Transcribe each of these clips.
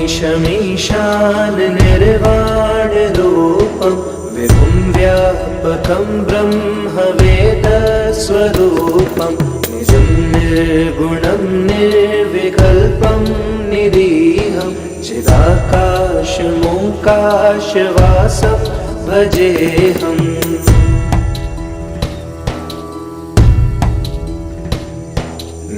नमामीशमीशान निर्वाणरूपं विभुं व्यापकं ब्रह्मवेदस्वरूपं निजं निर्गुणं निर्विकल्पं निरीहं चिदाकाशमोकाशवासं भजेऽहम्।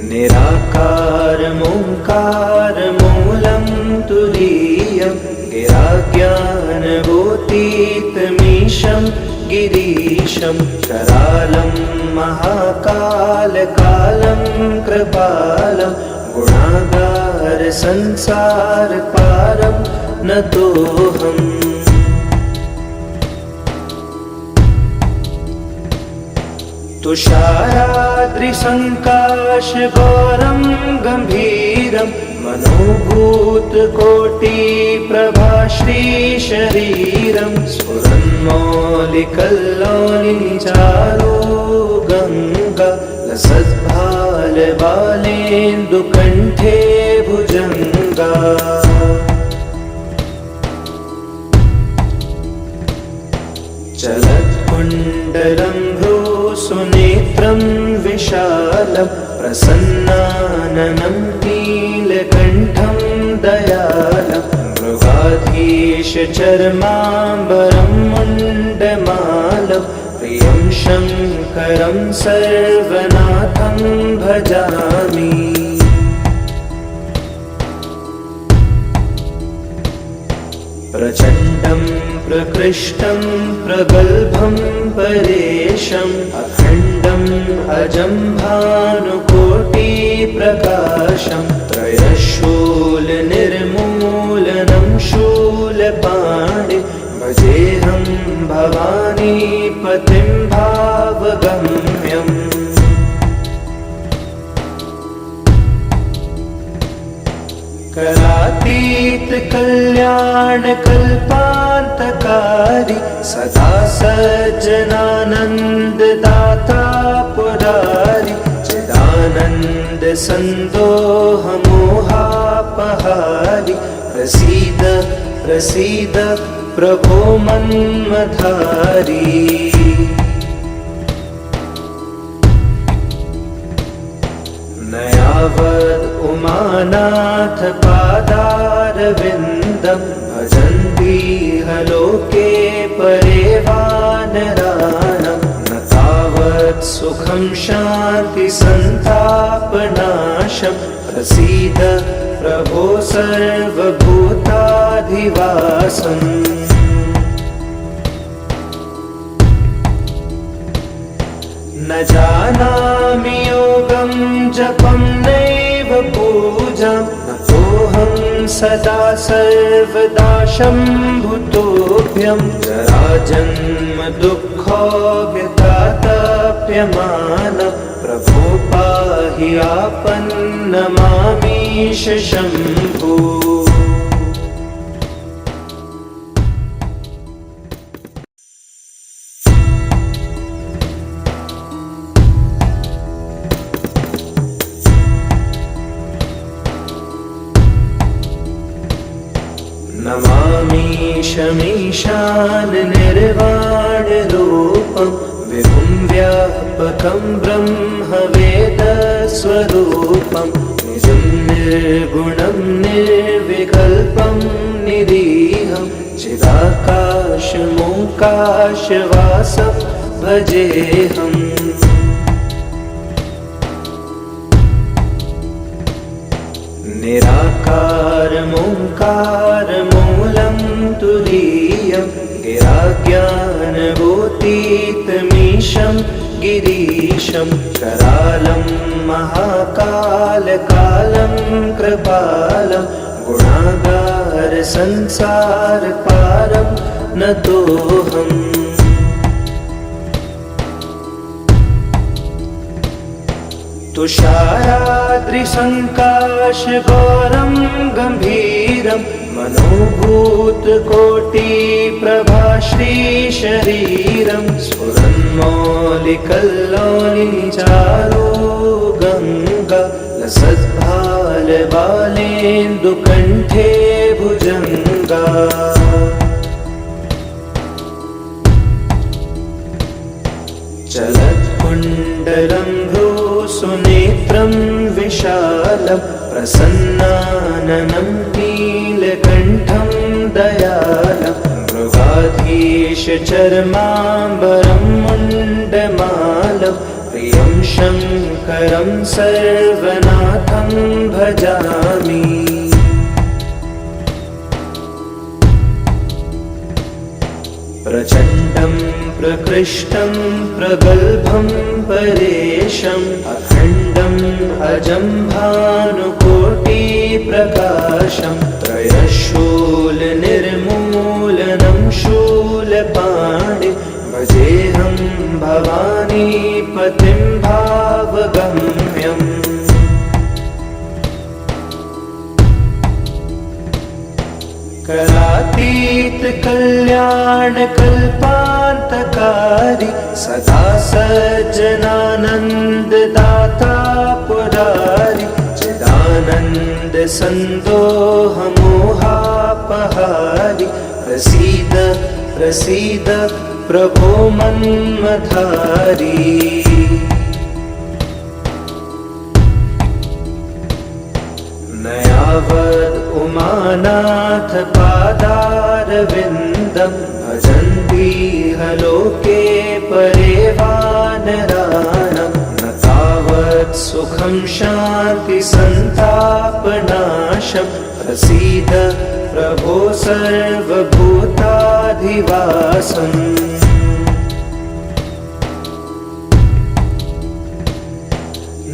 निराकारमोङ्कारमूलं तुरीयं गिराज्ञानगोतीतमीशं गिरीशं करालं महाकालकालं कृपालं गुणागारसंसारपारं नतोऽहम्। तुषाराद्रिसङ्काशगौरं गम्भीरं मनोभूतकोटिप्रभाश्रीशरीरं स्फुरन्मौलिकल्लोलिचारो गङ्गा लसद्भालबालेन्दुकण्ठे भुजङ्गा। चलत्कुण्डलं भ्रूसुनेत्रं विशालं प्रसन्नाननं नीलकण्ठं दयालं मृगाधीशचर्माम्बरं मुण्डमालं प्रियं शङ्करं सर्वनाथं भजामि। प्रचण्डं प्रकृष्टं प्रगल्भं परेशम् अखण्डम् अजं भानुकोटिप्रकाशं त्रयशूलनिर्मूलनं शूलपाणि भजेऽहं भवानीपतिं भावगम्यम्। कलातीत कल्याणकल्पान्तकारी सदा सज्जनानन्ददाता पुरारी चिदानन्द सन्दोहमोहापहारी प्रसीद प्रसीद प्रभो मन्मथारी। नयावद् उमानाथ पादारविन्दं भजन्तीह लोके परे वानराणां न तावत् सुखं शान्तिसन्तापनाशं प्रसीद प्रभो सर्वभूताधिवासम्। न जानामि योगं जपं नैव पूजां नतोऽहं सदा सर्वदा शम्भुतोऽभ्यं जराजन्म दुःखो व्यतातप्यमानं प्रभो पाहि आपन्नमामीश शम्भो। नमामीशमीशान निर्वाणरूपं विभुं व्यापकं ब्रह्मवेदस्वरूपं निजं निर्गुणं निर्विकल्पं निरीहं चिदाकाशमोकाशवासं भजेऽहम्। निराकारमोङ्कारमूलं तुरीयं गिराज्ञानगोतीतमीशं गिरीशं करालं महाकालकालं कृपालं गुणागारसंसारपारं नतोऽहम्। तुषाराद्रिसङ्काशगौरं गम्भीरं मनोभूतकोटिप्रभाश्रीशरीरं स्फुरन्मौलिकल्लोलिचारो गङ्गा लसद्भालबालेन्दुकण्ठे भुजङ्गा चलत्कुण्डलं भ्रूसुनेत्रं विशालं प्रसन्नाननं नीलकण्ठं दयालं मृगाधीशचर्माम्बरं मुण्डमालं प्रियं शङ्करं सर्वनाथं भजामि प्रचण्डं प्रकृष्टं प्रगल्भं परेशम् अखण्डम् अजं भानुकोटिप्रकाशं त्रयशूलनिर्मूलनं शूलपाणिं भजेऽहं भवानीपतिं भावगम्यम् करातीत कल्याण कल्पान्तकारी सदा सज्जनानन्ददाता पुरारी चिदानन्द सन्दोह मोहापहारी प्रसीद प्रसीद प्रभो मन्मथारी नयावद् उमानाथ पादारविन्दं भजन्तीह लोके परे वानराणां न तावत् सुखं शान्ति सन्तापनाशं प्रसीद प्रभो सर्वभूताधिवासम्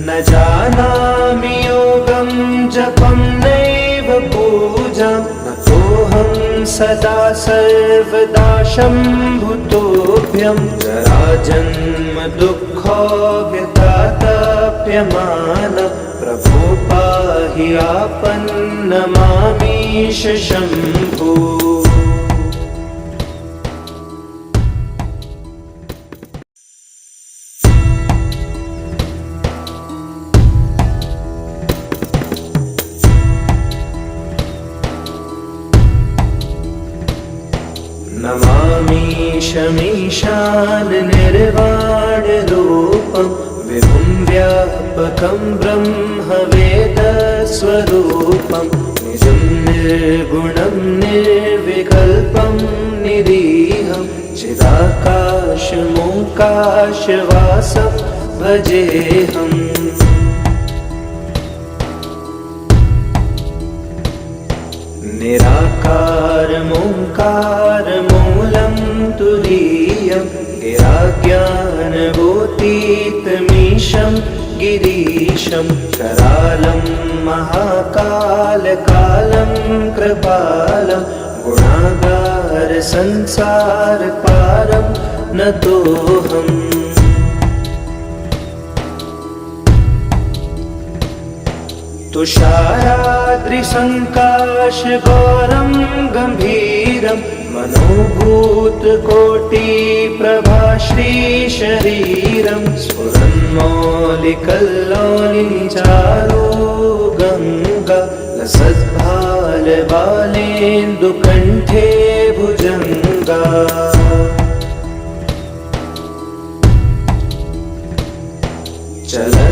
न जानामि योगं जपं नैव पूजां नतोऽहं सदा सर्वदा शम्भुतोऽभ्यं जराजन्म दुःखोऽव्यतातप्यमान प्रभो पाहि आपन्नमामीश शम्भो नमामीशमीशान निर्वाणरूपं विभुं व्यापकं ब्रह्मवेदस्वरूपं निजं निर्गुणं निर्विकल्पं निरीहं चिदाकाशमोकाशवासं भजेऽहम् निराकारमोङ्कारमूलं तुरीयं गिराज्ञानभूतीतमीशं गिरीशं करालं महाकालकालं कृपालं गुणागारसंसारपारं नतोऽहम् तुषाराद्रिसङ्काशगौरं गम्भीरं मनोभूतकोटिप्रभाश्रीशरीरं स्फुरन्मौलिकल्लोलिनिचारो गङ्गा लसद्भालबालेन्दुकण्ठे भुजङ्गा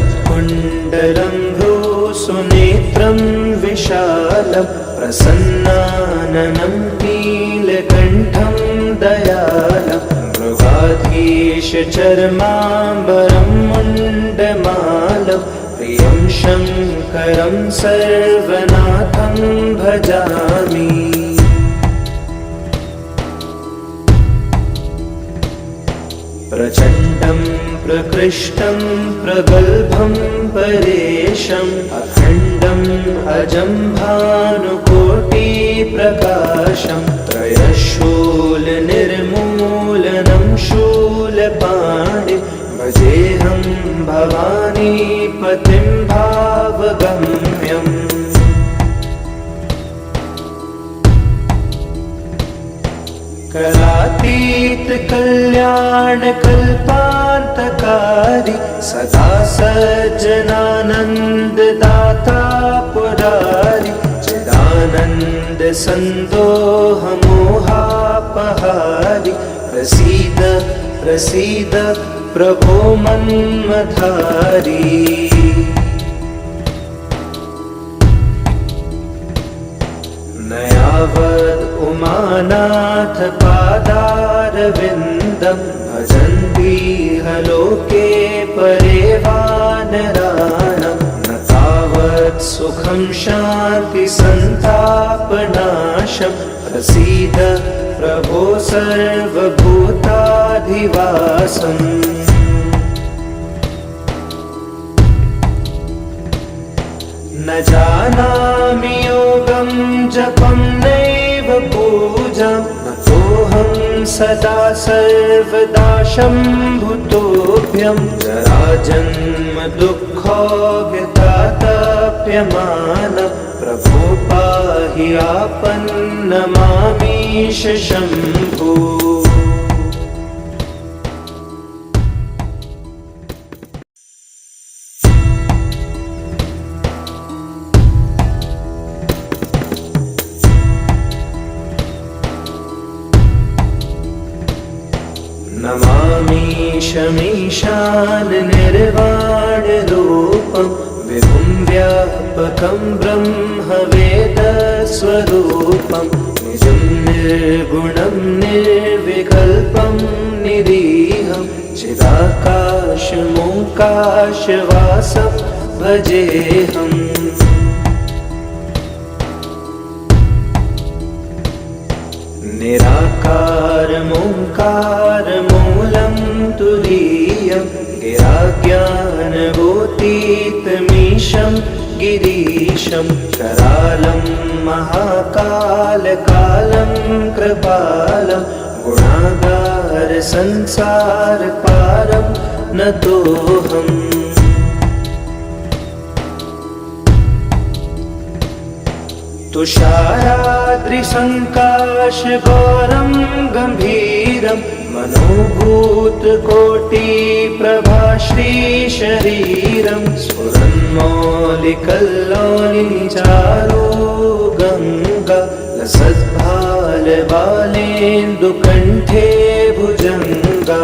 चलत्कुण्डलं भ्रूसुनेत्रं विशालं प्रसन्नाननं नीलकण्ठं दयालं मृगाधीशचर्माम्बरं मुण्डमालं प्रियं शङ्करं सर्वनाथं भजामि प्रचण्डं प्रकृष्टं प्रगल्भं परेशम् अखण्डम् अजं भानुकोटिप्रकाशं त्रयशूलनिर्मूलनं शूलपाणिं भजेऽहं भवानीपतिं भावगम्यम् करातीत कल्याण कल्पान्तकारी सदा सज्जनानंद दाता पुरारी चिदानंद संदोह मोहापहारी प्रसीद प्रसीद प्रभो मन्मथारी न यावद् उमानाथ पादारविन्दं भजन्तीह लोके परे वानराणां न तावत् सुखं शान्ति सन्तापनाशं प्रसीद प्रभो सर्वभूताधिवासम् न जानामि योगं जपं नैव पूजां नतोऽहं सदा सर्वदा शम्भुतोऽभ्यं जराजन्म दुःखोऽव्यतातप्यमानं प्रभो पाहि आपन्नमामीश शम्भो। नमामीशमीशान निर्वाणरूपं विभुं व्यापकं ब्रह्मवेदस्वरूपं निजं निर्गुणं निर्विकल्पं निरीहं चिदाकाशमोकाशवासं भजेऽहम्। निराकारमोङ्कारमूलं तुरीयं गिराज्ञानभूतीतमीशं गिरीशं करालं महाकालकालं कृपालं गुणागारसंसारपारं नतोऽहम्। तुषाराद्रिसङ्काशगौरं गम्भीरं मनोभूतकोटिप्रभाश्रीशरीरं स्फुरन्मौलिकल्लोलिचारो गङ्गा लसद्भालबालेन्दुकण्ठे भुजङ्गा।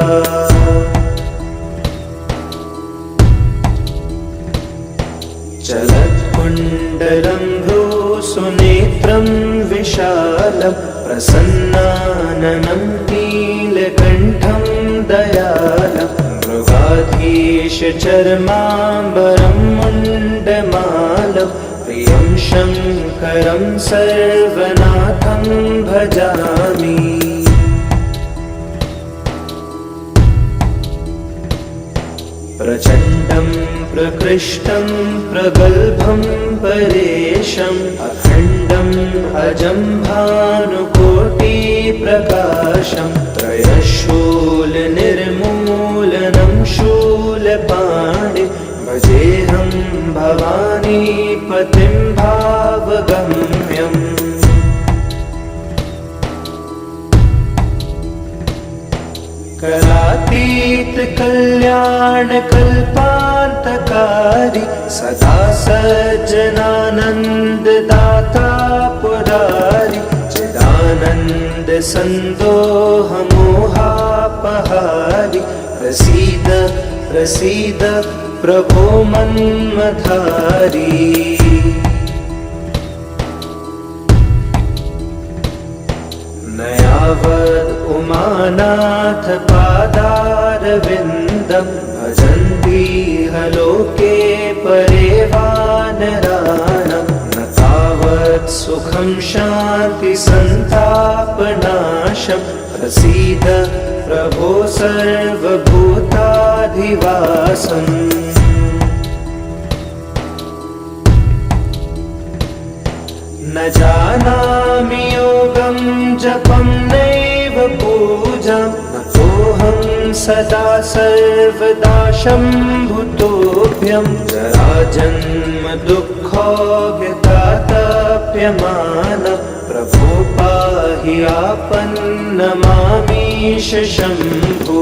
चलत्कुण्डलं भ्रूसुनेत्रं विशालं प्रसन्नाननं नीलकण्ठं दयालं मृगाधीशचर्माम्बरं मुण्डमालं प्रियं शङ्करं सर्वनाथं भजामि। प्रचण्डं प्रकृष्टं प्रगल्भं परेशम् अखण्डम् अजं भानुकोटिप्रकाशं त्रयशूलनिर्मूलनं शूलपाणि भजेऽहं भवानीपतिं भावगम्यम्। करातीत कल्याण कल्पान्तकारी सदा सज्जनानंद दाता पुरारी चिदानंद संदोह मोहापहारी प्रसीद प्रसीद प्रभो मन्मथारी। न यावद् उमानाथ पादारविन्दं भजन्तीह लोके परे वानराणां न तावत् सुखं शान्ति सन्तापनाशं प्रसीद प्रभो सर्वभूताधिवासम्। न जानामि योगं जपं नैव पूजां नतोऽहं सदा सर्वदा शम्भुतोऽभ्यं जराजन्म दुःखोऽव्यतातप्यमानं प्रभो पाहि आपन्नमामीश शम्भो।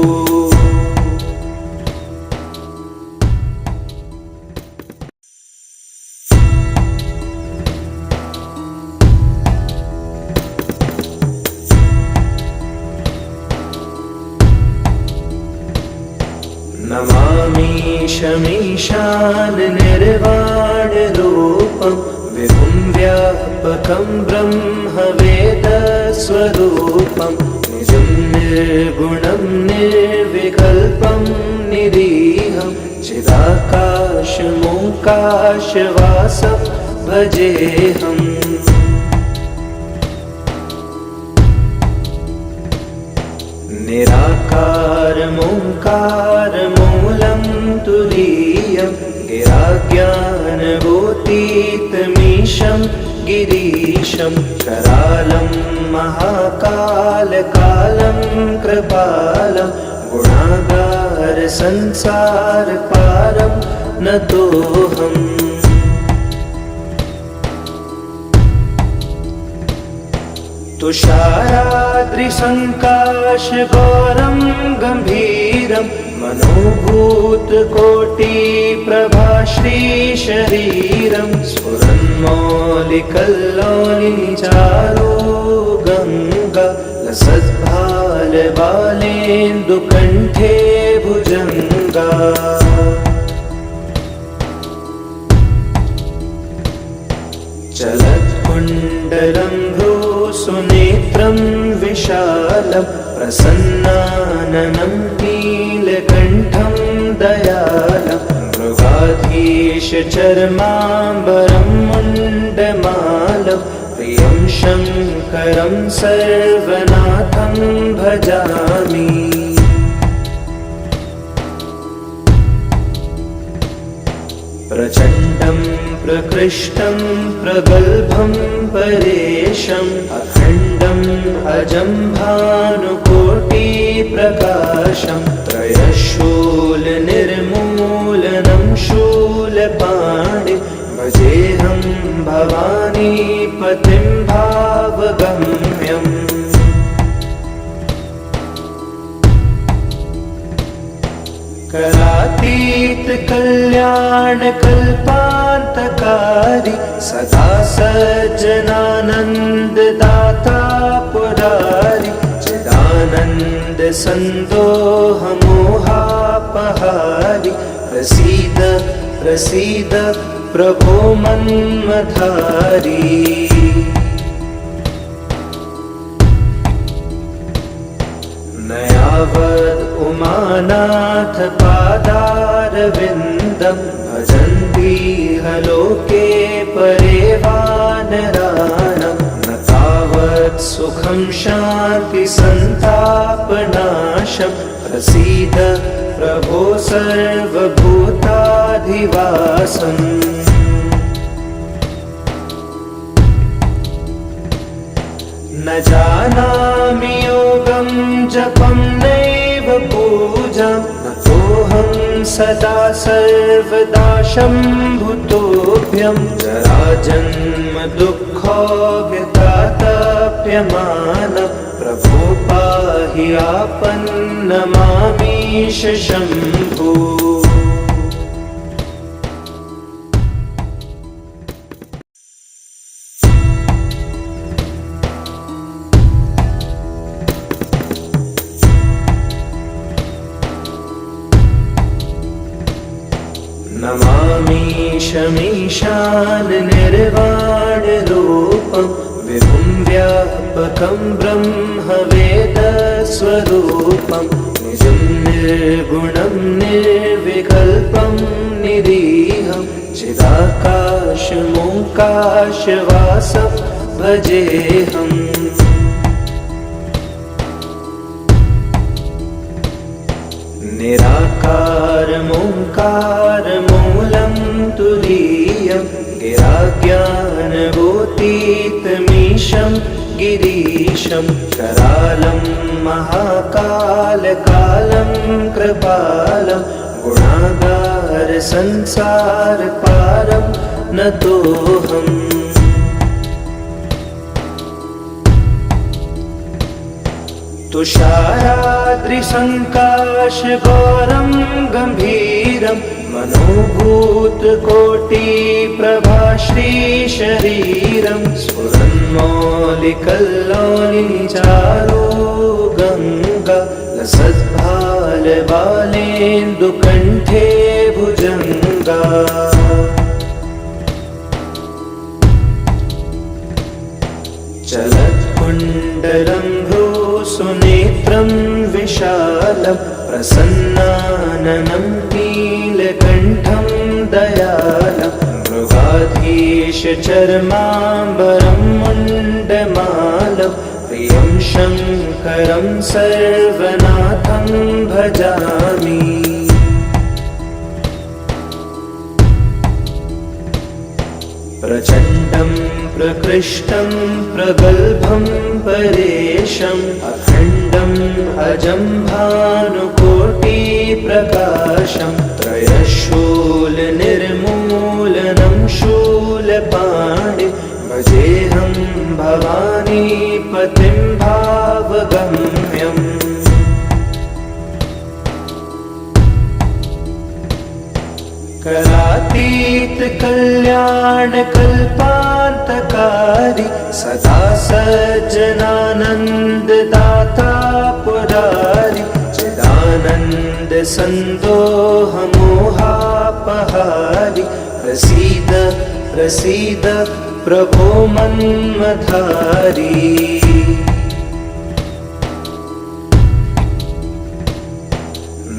नमामीशमीशान निर्वाणरूपं विभुं व्यापकं ब्रह्मवेदस्वरूपं निजं निर्गुणं निर्विकल्पं निरीहं चिदाकाशमोकाशवासं भजेऽहम्। निराकारमोङ्कारमूलं तुरीयं गिराज्ञानगोतीतमीशं गिरीशं करालं महाकालकालं कृपालं गुणागारसंसारपारं नतोऽहम्। तुषाराद्रिसङ्काशगौरं गम्भीरं मनोभूतकोटिप्रभाश्रीशरीरं स्फुरन्मौलिकल्लोलिचारो गङ्गा लसद्भालबालेन्दुकण्ठे भुजङ्गा। चलत्कुण्डलं भ्रूसुनेत्रं विशालं प्रसन्नाननं नीलकण्ठं दयालं मृगाधीशचर्माम्बरं मुण्डमालं प्रियं शङ्करं सर्वनाथं भजामि। प्रचण्डं प्रकृष्टं प्रगल्भं परेशम् अखण्डम् अजं भानुकोटिप्रकाशं त्रयशूलनिर्मूलनं शूलपाणि भजेऽहं भवानीपतिं भावगम्यम्। करातीत कल्याणकल्पान्तकारी सदा सज्जनानन्ददाता पुरारी चिदानन्द सन्दोहमोहापहारी प्रसीद प्रसीद प्रभो मन्मथारी। नयावद् उमानाथ पादारविन्दं भजन्तीह लोके परे वानराणां न तावत् सुखं शान्ति सन्तापनाशं प्रसीद प्रभो सर्वभूताधिवासम्। न जानामि योगं जपं नैव पूजां नतोऽहं सदा सर्वदा शम्भुतोऽभ्यं जराजन्म दुःखो व्यतातप्यमानं प्रभो पाहि आपन्नमामीश शम्भो। नमामीशमीशान निर्वाणरूपं विभुं व्यापकं ब्रह्मवेदस्वरूपं निजं निर्गुणं निर्विकल्पं निरीहं चिदाकाशमोकाशवासं भजेऽहम्। निराकारमोङ्कारमूलं तुरीयं गिराज्ञानगोतीतमीशं गिरीशं करालं महाकालकालं कृपालं गुणागारसंसारपारं नतोऽहम्। तुषाराद्रिसङ्काशगौरं गम्भीरं मनोभूतकोटिप्रभाश्रीशरीरं स्फुरन्मौलिकल्लोलिनिचारो गङ्गा लसद्भालबालेन्दुकण्ठे भुजङ्गा चलत्कुण्डलं भ्रूसुनेत्रं विशालं प्रसन्नाननं नीलकण्ठं दयालं मृगाधीशचर्माम्बरं मुण्डमालं प्रियं शङ्करं सर्वनाथं भजामि प्रचण्डं प्रकृष्टं प्रगल्भं परेशम् अखण्डम् अजं भानुकोटिप्रकाशं त्रयशूलनिर्मूलनं शूलपाणिं भजेऽहं भवानीपतिं भावगम्यम् कलातीत कल्याण कल्पान्तकारी सदा सज्जनानंद दाता पुरारी चिदानंद संदोह मोहापहारी प्रसीद प्रसीद प्रभो मन्मथारी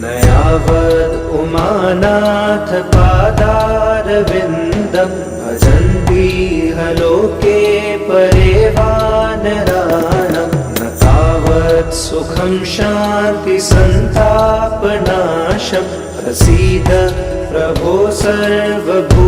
नयावद् उमानाथ पादारविन्दं भजन्तीह लोके परे वानराणां न तावत् सुखं शान्ति सन्तापनाशं प्रसीद प्रभो सर्वभूताधिवासम्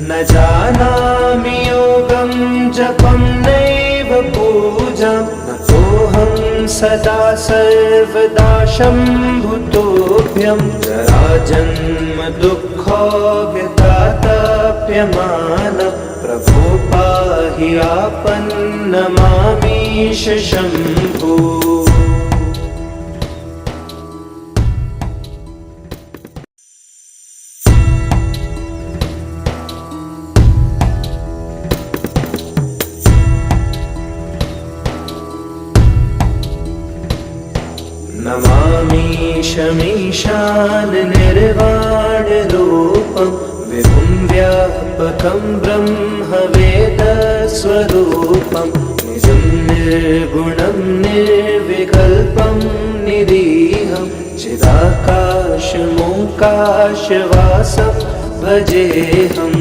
न जानामि योगं जपं नैव पूजां नतोऽहं सदा सर्वदा शम्भुतोऽभ्यं जराजन्म दुःखोऽव्यतातप्यमानं प्रभो पाहि आपन्नमामीश शम्भो नमामीशमीशान निर्वाणरूपं विभुं व्यापकं ब्रह्मवेदस्वरूपं निजं निर्गुणं निर्विकल्पं निरीहं चिदाकाशमोकाशवासं भजेऽहम्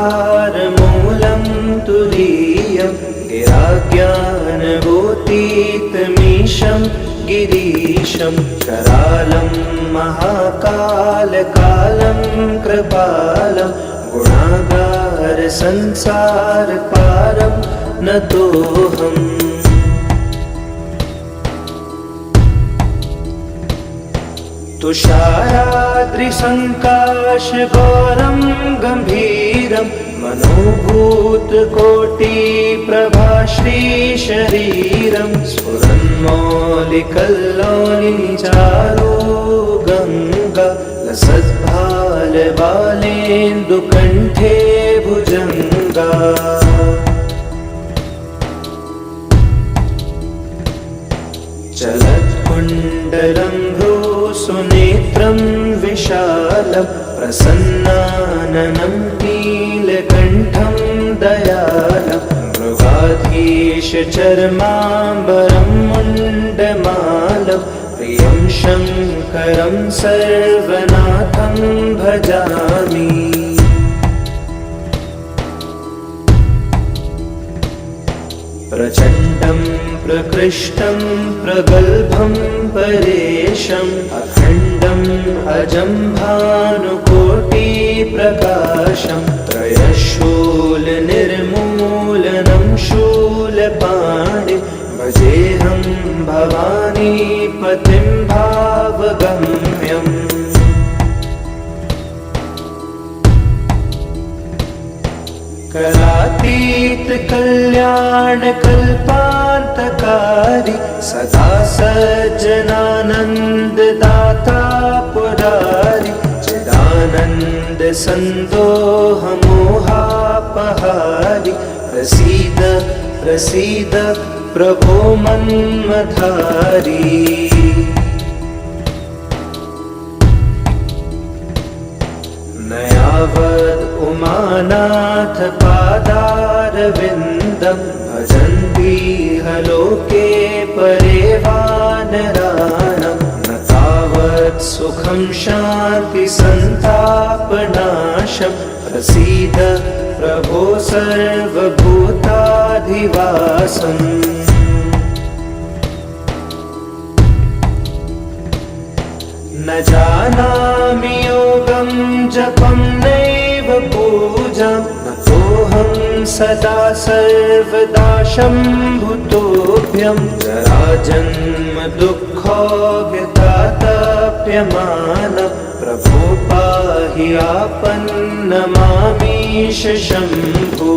निराकारमोङ्कारमूलं तुरीयं गिराज्ञानगोतीतमीशं गिरीशं करालं महाकालकालं कृपालं गुणागारसंसारपारं नतोऽहम् तुषाराद्रिसङ्काशगौरं गम्भीरं मनोभूतकोटिप्रभाश्रीशरीरं स्फुरन्मौलिकल्लोलिनिचारो गङ्गा लसद्भालबालेन्दुकण्ठे भुजङ्गा चलत्कुण्डलं भ्रूसुनेत्रं विशालं प्रसन्नाननं नीलकण्ठं दयालं मृगाधीशचर्माम्बरं मुण्डमालं प्रियं शङ्करं सर्वनाथं भजामि प्रचण्डं प्रकृष्टं प्रगल्भं परेशम् अखण्डम् अजं भानुकोटिप्रकाशं त्रयशूलनिर्मूलनं शूलपाणिं भजेऽहं भवानीपतिं भावगम्यम् करातीत कल्याण कल्पान्तकारी सदा सज्जनानंद दाता पुरारी चिदानंद संदोह मोहापहारी प्रसीद प्रसीद प्रभो मन्मधारी नयावद् उमानाथ पादारविन्दं भजन्ति लोके परे वानराणां न तावत् सुखं शान्ति सन्तापनाशं प्रसीद प्रभो सर्वभूताधिवासम् न जानामि योगं जपं नैव पूजां नतोऽहं सदा सर्वदा शम्भुतोऽभ्यं जराजन्म दुःखोऽव्यतातप्यमानं प्रभो पाहि आपन्नमामीश शम्भो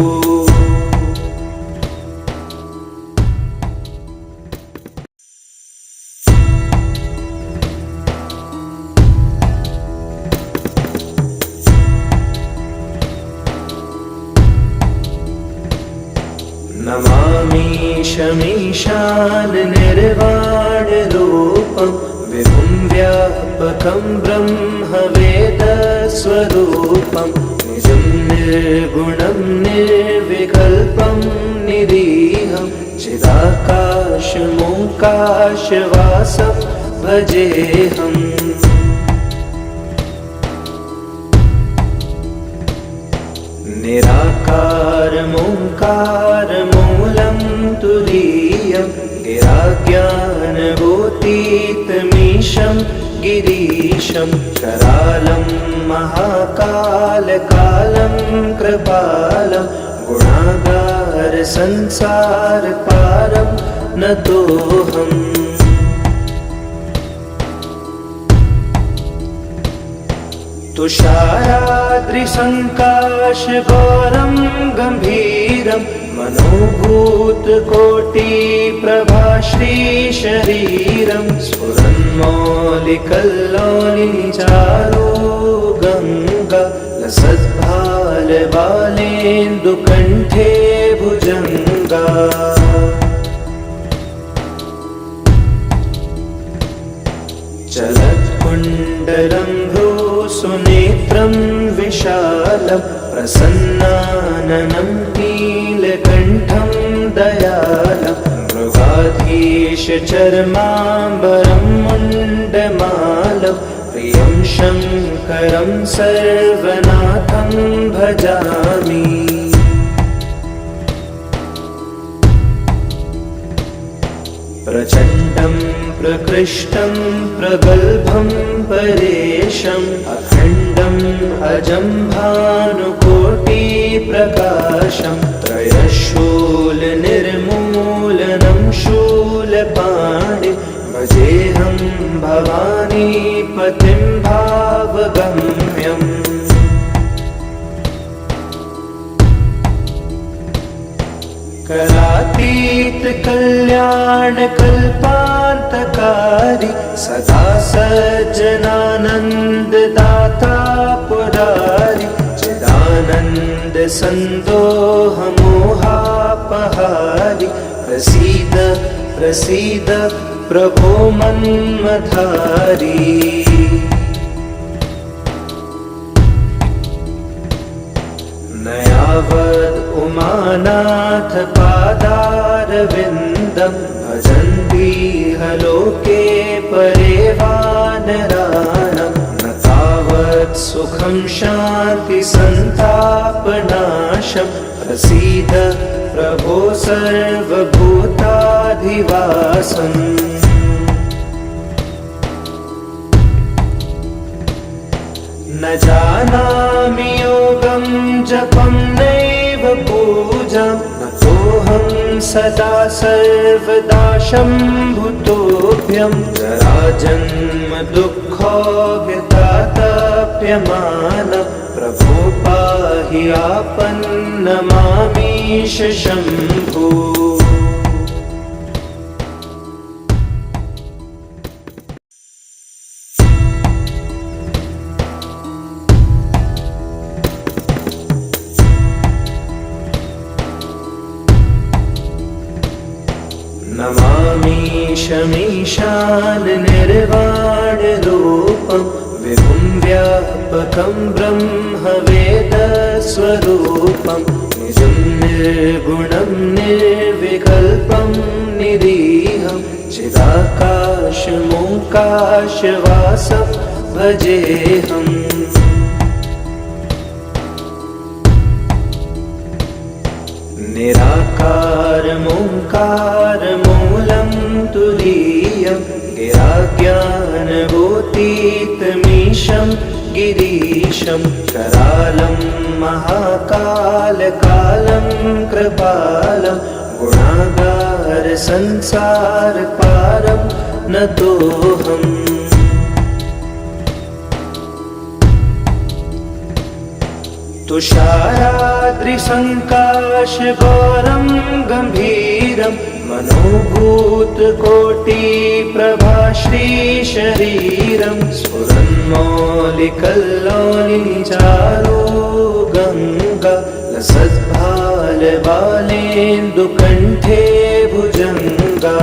नमामीशमीशान निर्वाणरूपं विभुं व्यापकं ब्रह्मवेदस्वरूपं निजं निर्गुणं निर्विकल्पं निरीहं चिदाकाशमोकाशवासं भजेऽहम् निराकारमोङ्कारमूलं तुरीयं गिराज्ञानभूतीतमीशं गिरीशं करालं महाकालकालं कृपालं गुणागारसंसारपारं नतोऽहम् तुषाराद्रिसङ्काशघोरं गम्भीरं मनोभूतकोटिप्रभाश्रीशरीरं स्फुरन्मौलिकल्लोलिनिचारो गङ्गा लसद्भालबालेन्दुकण्ठे भुजङ्गा चलत्कुण्डलं भ्रूसुनेत्रं विशालं प्रसन्नाननं नीलकण्ठं दयालं मृगाधीशचर्माम्बरं मुण्डमालं प्रियं शङ्करं सर्वनाथं भजामि प्रचण्डं प्रकृष्टं प्रगल्भं परेशम् अखण्डम् अजं भानुकोटिप्रकाशं त्रयशूलनिर्मूलनं शूलपाणिं भजेऽहं भवानीपतिं भावगम्यम् करातीत कल्याण कल्पान्तकारी सदा सज्जनानंद दाता पुरारी चिदानंद संदोह मोहापहारी प्रसीद प्रसीद प्रभो मन्मधारी नयावद् उमानाथ पादारविन्दं भजन्ति लोके परे वानराणां न तावत् सुखं शान्ति सन्तापनाशं प्रसीद प्रभो सर्वभूताधिवासम् न जानामि योगं जपं नैव पूजां नतोऽहं सदा सर्वदा शम्भुतोऽभ्यं जराजन्म दुःखोऽव्यतातप्यमानः प्रभो पाहि आपन्नमामीश शम्भो। नमामीशमीशान निर्वाणरूपं विभुं व्यापकं ब्रह्मवेदस्वरूपं निजं निर्गुणं निर्विकल्पं निरीहं चिदाकाशमोकाशवासं भजेऽहम्। निराकारमोङ्कारमूलं तुरीयं गिराज्ञानभूतीतमीशं गिरीशं करालं महाकालकालं कृपालं गुणागारसंसारपारं नतोऽहम्। तुषाराद्रिसङ्काशगौरं गम्भीरं मनोभूतकोटिप्रभाश्रीशरीरं स्फुरन्मौलिकल्लोलिचारो गङ्गा लसद्भालबालेन्दुकण्ठे भुजङ्गा।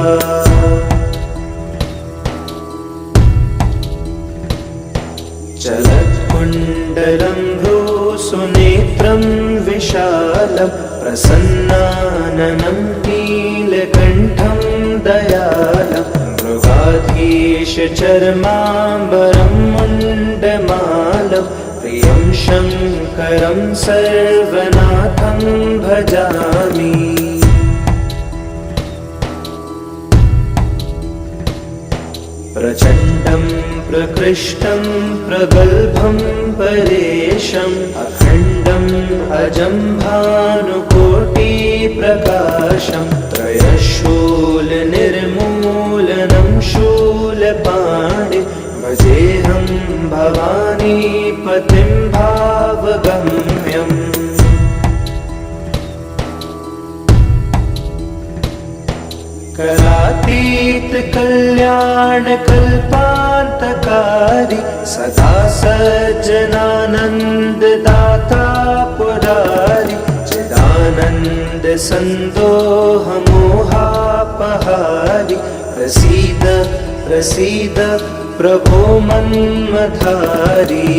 चलत्कुण्डलं भ्रूसुनेत्रं विशालं प्रसन्नाननं नीलकण्ठं दयालं मृगाधीशचर्माम्बरं मुण्डमालं प्रियं शङ्करं सर्वनाथं भजामि। प्रचण्डं प्रकृष्टं प्रगल्भं परेशम् अखण्डम् अजं भानुकोटिप्रकाशं त्रयशूलनिर्मूलनं शूलपाणि भजेऽहं भवानीपतिं भावगम्यम्। करातीत कल्याण कल्पान्तकारी सदा सज्जनानन्ददाता पुरारी चिदानन्द सन्दोह मोहापहारी प्रसीद प्रसीद प्रभो मन्मथारी।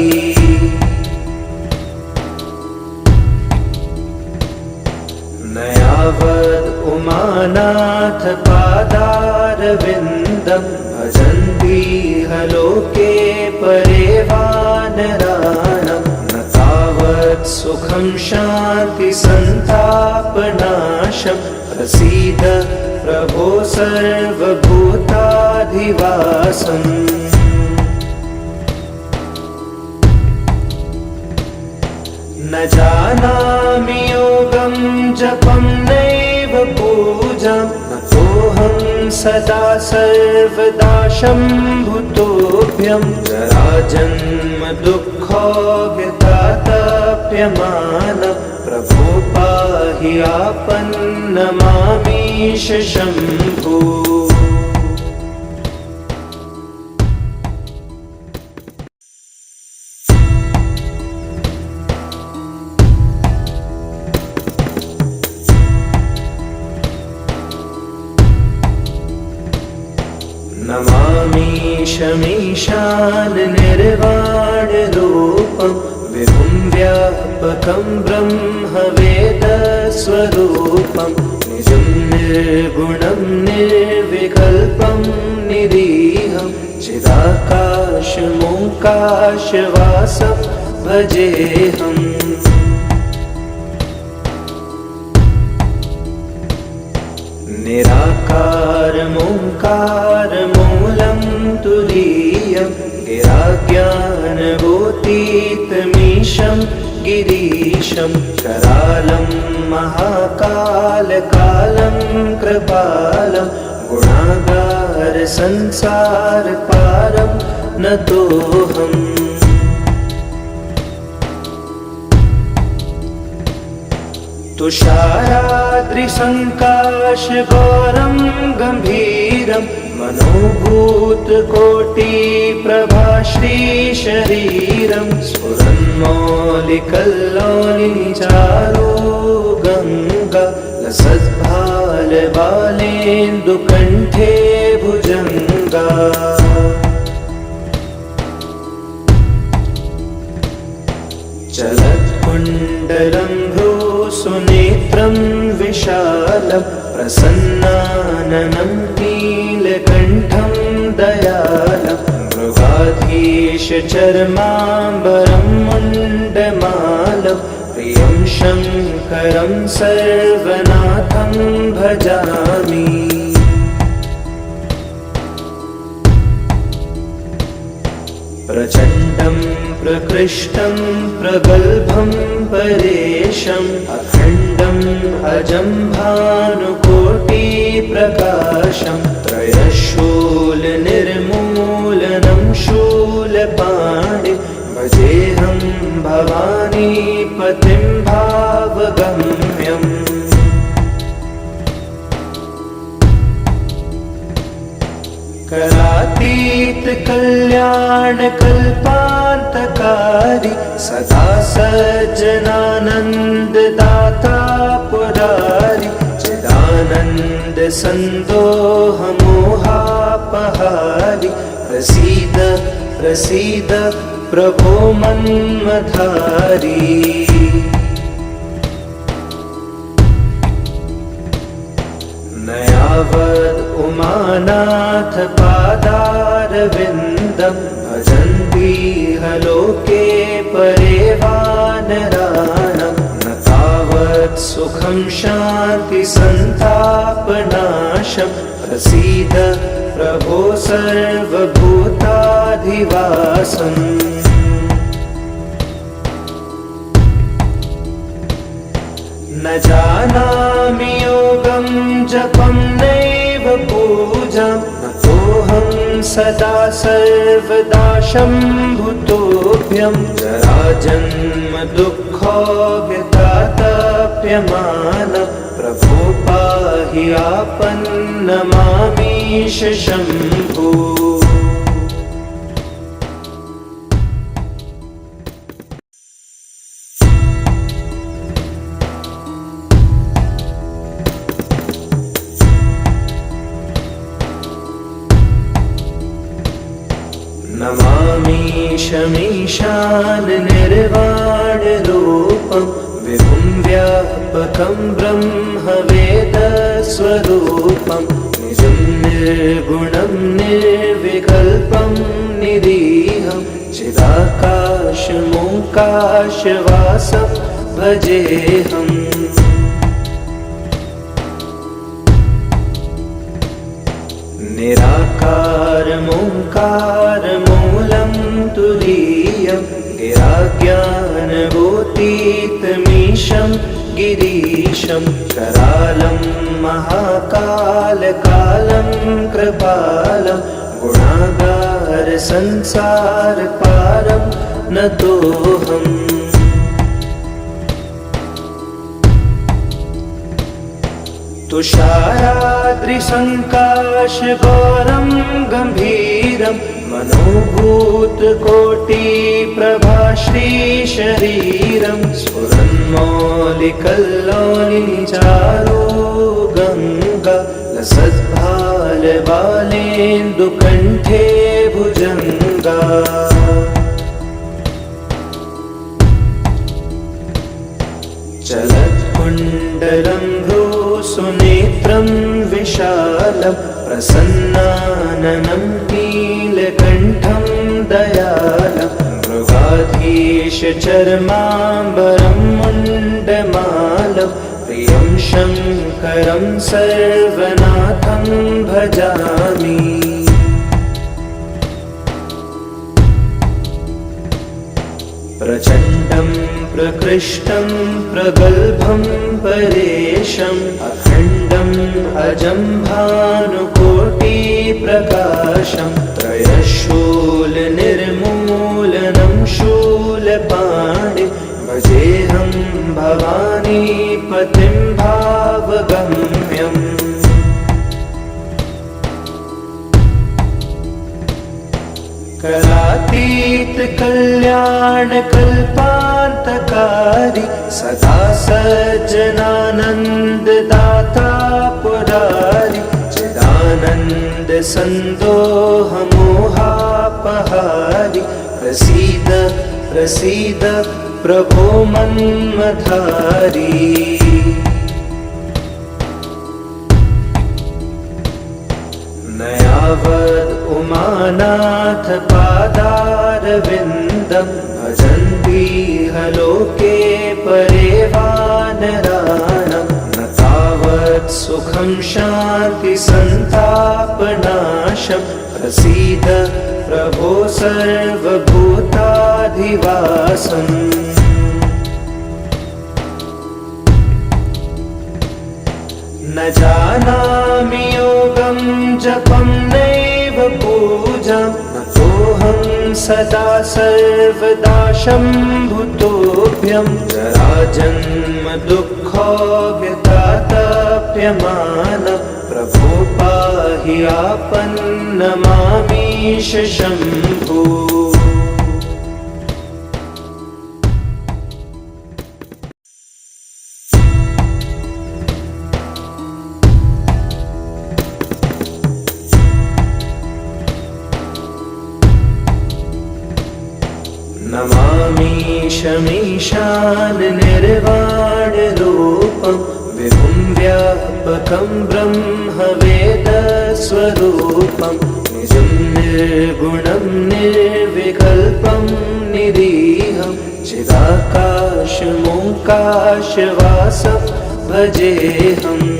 नयावद् उमानाथ पादारविन्दं भजन्तीह लोके परे वानराणां न तावत् सुखं शान्तिसन्तापनाशं प्रसीद प्रभो सर्वभूताधिवासम्। न जानामि योगं जपं नैव पूजां नतोऽहं सदा सर्वदा शम्भुतोऽभ्यं जराजन्म दुःखोऽव्यतातप्यमानः प्रभो पाहि आपन्नमामीश शम्भो। नमामीशमीशान निर्वाणरूपं विभुं व्यापकं ब्रह्मवेदस्वरूपं निजं निर्गुणं निर्विकल्पं निरीहं चिदाकाशमोकाशवासं भजेऽहम्। निराकारमोङ्कारमूलं तुरीयं गिराज्ञानभूतीतमीशं गिरीशं करालं महाकालकालं कृपालं गुणागार संसार पारं नतोऽहम्। तुषाराद्रिसङ्काशगौरं गम्भीरं मनोभूतकोटिप्रभाश्रीशरीरं स्फुरन्मौलिकल्लोलिचारो गङ्गा लसद्भालबालेन्दुकण्ठे भुजङ्गा। चलत्कुण्डलं भ्रूसुनेत्रं विशालं प्रसन्नाननं नीलकण्ठं दयालं मृगाधीशचर्माम्बरं मुण्डमालं प्रियं शङ्करं सर्वनाथं भजामि। प्रचण्डं प्रकृष्टं प्रगल्भं परेशम् अखण्डम् अजं भानुकोटिप्रकाशं त्रयशूलनिर्मूलनं शूलपाणि भजेऽहं भवानीपतिं भावगम्यम्। करातीत कल्याण कल्पान्तकारी सदा सज्जनानन्ददाता पुरारी चिदानन्द सन्दोह मोहापहारी प्रसीद प्रसीद प्रभो मन्मथारी। नयावद् उमानाथ पादारविन्दं भजन्तीह लोके परे वानराणां न तावत् सुखं शान्ति सन्तापनाशं प्रसीद प्रभो सर्वभूताधिवासम्। न जानामि योगं जपं नैव पूजां नतोऽहं सदा सर्वदा शम्भुतोऽभ्यं जराजन्म दुःखो व्यतातप्यमानं प्रभो पाहि आपन्नमामीश शम्भो। नमामीशमीशान निर्वाणरूपं विभुं व्यापकं ब्रह्मवेदस्वरूपं निजं निर्गुणं निर्विकल्पं निरीहं चिदाकाशमोकाशवासं भजेऽहम्। निराकारमोङ्कारमूलं तुरीयं गिराज्ञानगोतीतमीशं गिरीशं करालं महाकालकालं कृपालं गुणागार संसार पारं नतोऽहम्। तुषाराद्रिसङ्काशगौरं गम्भीरं मनोभूतकोटिप्रभाश्रीशरीरं स्फुरन्मौलिकल्लोलिचारो गङ्गा लसद्भालबालेन्दुकण्ठे भुजङ्गा। चलत्कुण्डलं भ्रूसुनेत्रं विशालं प्रसन्नाननं नीलकण्ठं दयालं मृगाधीशचर्माम्बरं मुण्डमालं प्रियं शङ्करं सर्वनाथं भजामि। प्रचण्डं प्रकृष्टं प्रगल्भं परेशम् अखण्डम् अजं भानुकोटिप्रकाशम् त्रयशूलनिर्मूलनं शूलपाणिं भजेऽहं भवानीपतिं भावगम्यम् कलातीत कल्याण कल्पान्तकारी सदा सज्जनानंद दाता पुरारी चिदानंद संदोह मोहापहारी प्रसीद प्रसीद प्रभो मन्मधारी नयावद् उमानाथ पादारविन्दं भजन्तीह लोके परे वानराणां न तावत् सुखं शान्ति सन्तापनाशं प्रसीद प्रभो सर्वभूताधिवासम् न जानामि योगं जपं नैव पूजां नतोऽहं सदा सर्वदा शम्भुतोऽभ्यं जराजन्म दुःखो व्यतातप्यमानः प्रभो पाहि आपन्नमामीश शम्भो। नमामीशमीशान निर्वाणरूपं विभुं व्यापकं ब्रह्मवेदस्वरूपं निजं निर्गुणं निर्विकल्पं निरीहं चिदाकाशमोकाशवासं भजेऽहम्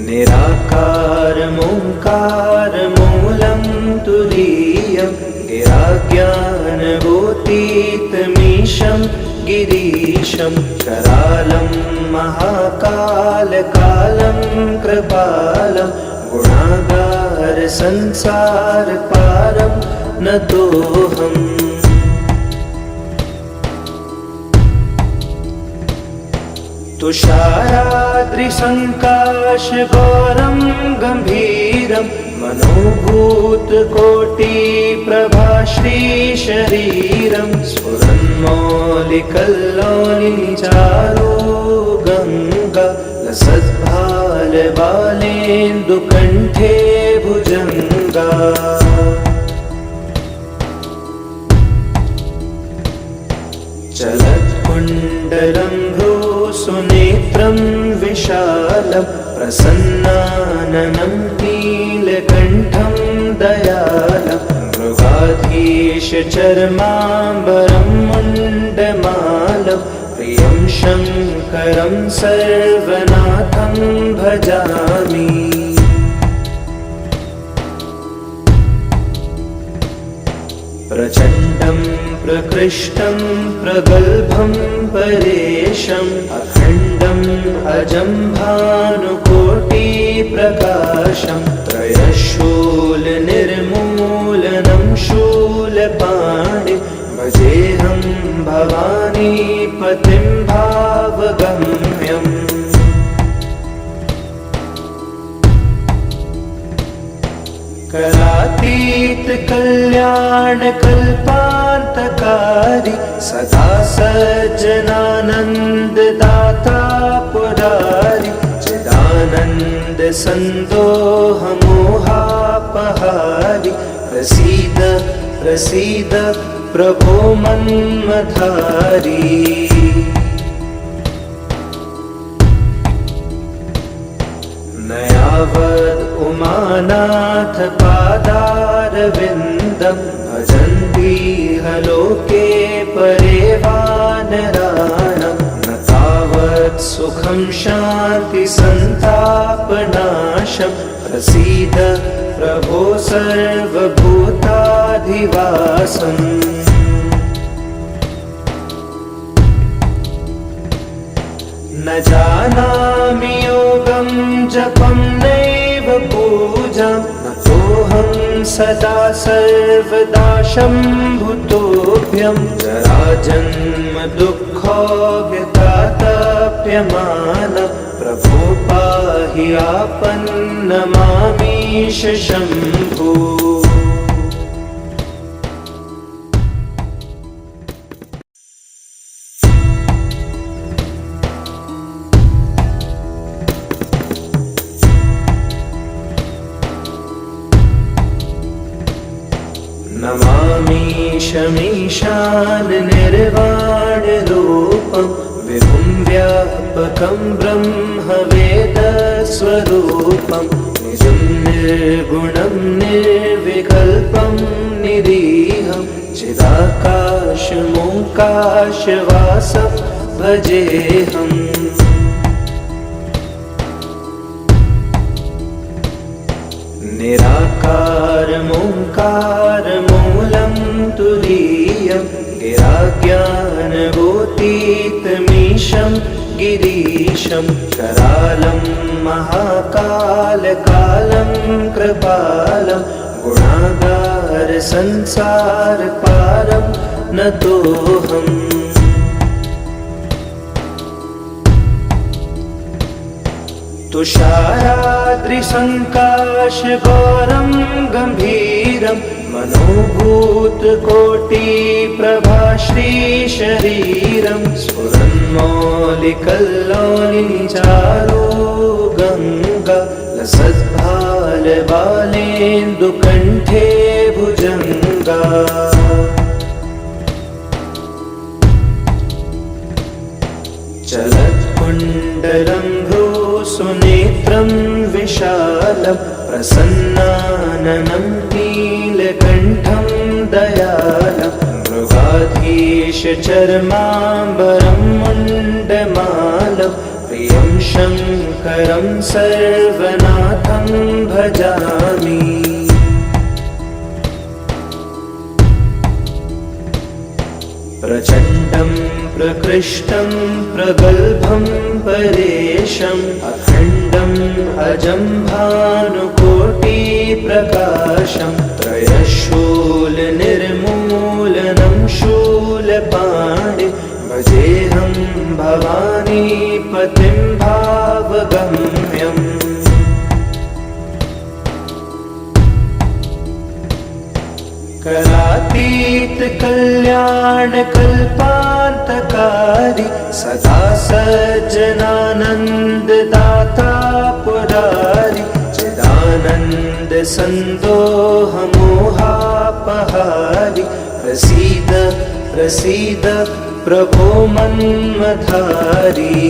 निराकारमोङ्कारमूलं तुरीयं गिराज्ञानगोतीतमीशं गिरीशं करालं महाकालकालं कृपालं गुणागारसंसारपारं नतोऽहम्। तुषाराद्रिसङ्काशगौरं गम्भीरं मनोभूतकोटिप्रभाश्रीशरीरं स्फुरन्मौलिकल्लोलिनिचारो गङ्गा लसद्भालबालेन्दुकण्ठे भुजङ्गा चलत्कुण्डलं सुनेत्रं विशालं प्रसन्नाननं नीलकण्ठं दयालं मृगाधीशचर्माम्बरं मुण्डमालं प्रियं शङ्करं सर्वनाथं भजामि। प्रचण्डं प्रकृष्टं प्रगल्भं परेशम् अखण्डम् अजं भानुकोटिप्रकाशं त्रयशूलनिर्मूलनं शूलपाणिं भजेऽहं भवानीपतिं भावगम्यम्। कलातीत कल्याण कल्पान्तकारी सदा सज्जनानंद दाता पुरारी चिदानंद संदोह मोहापहारी प्रसीद प्रसीद प्रभो मन्मधारी। नयावद् उमानाथ पादारविन्दं भजन्तीह लोके परे वानराणां न तावत् सुखं शान्ति सन्तापनाशं प्रसीद प्रभो सर्वभूता भूताधिवासम् न जानामि योगं जपं नैव पूजां नतोऽहं सदा सर्वदा शम्भुतोऽभ्यं जराजन्म दुःखोऽव्यतातप्यमान प्रभो पाहि आपन्नमामीश शम्भो। नमामीशमीशान निर्वाणरूपं विभुं व्यापकं ब्रह्मवेदस्वरूपं निजं निर्गुणं निर्विकल्पं निरीहं चिदाकाशमोकाशवासं भजेऽहम्। निराकारमोङ्कारमूलं तुरीयं गिराज्ञानगोतीतमीशं गिरीशं करालं महाकालकालं कृपालं गुणागारसंसारपारं नतोऽहम्। तुषाराद्रिसङ्काशगौरं गम्भीरं मनोभूतकोटिप्रभाश्रीशरीरं स्फुरन्मौलिकल्लोलिनिचारो गङ्गा लसद्भालबालेन्दुकण्ठे भुजङ्गा। चलत्कुण्डलं भ्रूसुनेत्रं विशालं प्रसन्नाननं नीलकण्ठं दयालं मृगाधीशचर्माम्बरं मुण्डमालं प्रियं शङ्करं सर्वनाथं भजामि। प्रचण्डं प्रकृष्टं प्रगल्भं परेशम् अखण्डम् अजं भानुकोटिप्रकाशं त्रयशूलनिर्मूलनं शूलपाणिं भजेऽहं भवानीपतिं भावगम्यम्। करातीत कल्याणकल्पान्तकारी सदा सज्जनानन्ददाता पुरारी चिदानन्द सन्दोहमोहापहारी प्रसीद प्रसीद प्रभो मन्मथारी।